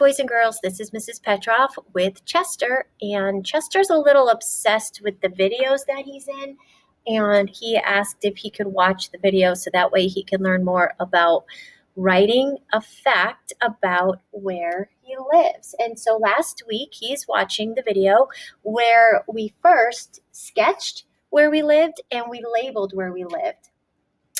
boys and girls. This is Mrs. Petroff with Chester, and Chester's a little obsessed with the videos that he's in, and he asked if he could watch the video so that way he can learn more about writing a fact about where he lives. And so last week he's watching the video where we first sketched where we lived and we labeled where we lived.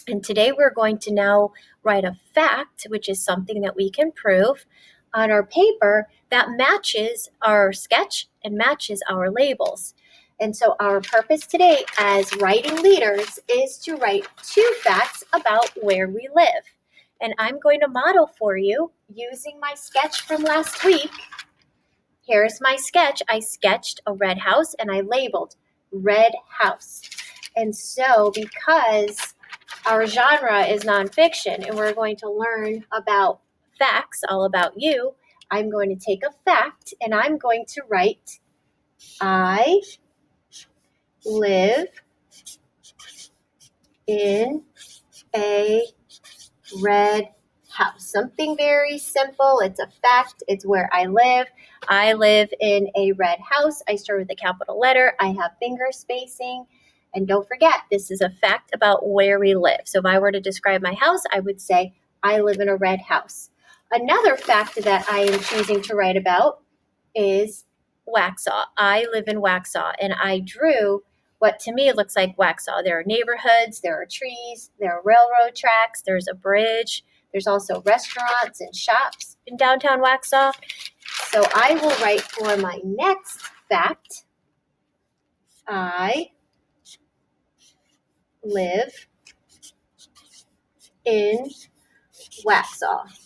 And today we're going to now write a fact, which is something that we can prove on our paper that matches our sketch and matches our labels. And so our purpose today as writing leaders is to write 2 facts about where we live. And I'm going to model for you using my sketch from last week. Here's my sketch. I sketched a red house and I labeled red house. And so because our genre is nonfiction and we're going to learn about facts all about you, I'm going to take a fact and I'm going to write, I live in a red house. Something very simple. It's a fact. It's where I live. I live in a red house. I start with a capital letter. I have finger spacing. And don't forget, this is a fact about where we live. So if I were to describe my house, I would say, I live in a red house. Another fact that I am choosing to write about is Waxhaw. I live in Waxhaw, and I drew what to me looks like Waxhaw. There are neighborhoods, there are trees, there are railroad tracks, there's a bridge, there's also restaurants and shops in downtown Waxhaw. So I will write for my next fact, I live in Waxhaw.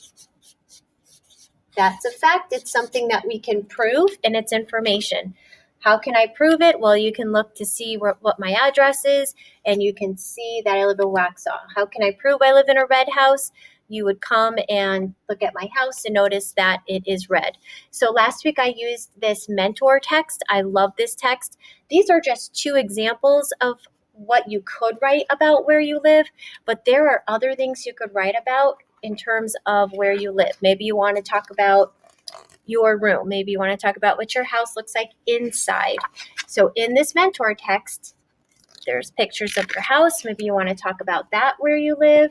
That's a fact. It's something that we can prove, and it's information. How can I prove it? Well, you can look to see what my address is, and you can see that I live in Waxhaw. How can I prove I live in a red house? You would come and look at my house and notice that it is red. So last week I used this mentor text. I love this text. These are just 2 examples of what you could write about where you live, but there are other things you could write about in terms of where you live. Maybe you want to talk about your room. Maybe you want to talk about what your house looks like inside. So in this mentor text, there's pictures of your house. Maybe you want to talk about that where you live.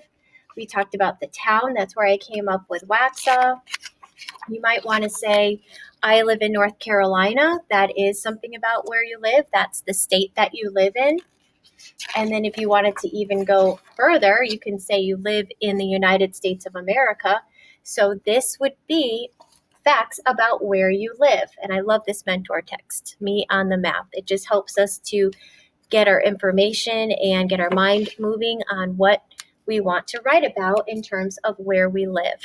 We talked about the town. That's where I came up with Waxhaw. You might want to say, I live in North Carolina. That is something about where you live. That's the state that you live in. And then if you wanted to even go further, you can say you live in the United States of America. So this would be facts about where you live. And I love this mentor text, me on the map. It just helps us to get our information and get our mind moving on what we want to write about in terms of where we live.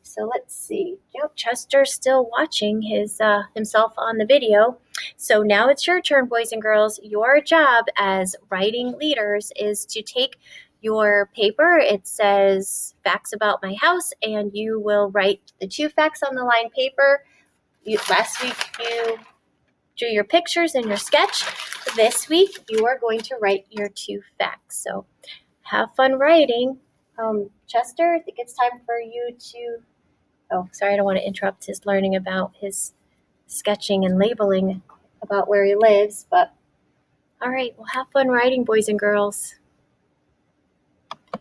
So let's see. Yep, Chester's still watching himself on the video. So now it's your turn, boys and girls. Your job as writing leaders is to take your paper. It says facts about my house, and you will write the 2 facts on the lined paper. Last week you drew your pictures in your sketch. This week you are going to write your 2 facts. So have fun writing. Chester, I think it's time for you to, oh, sorry, I don't want to interrupt his learning about his sketching and labeling about where he lives, but all right, well, have fun writing, boys and girls.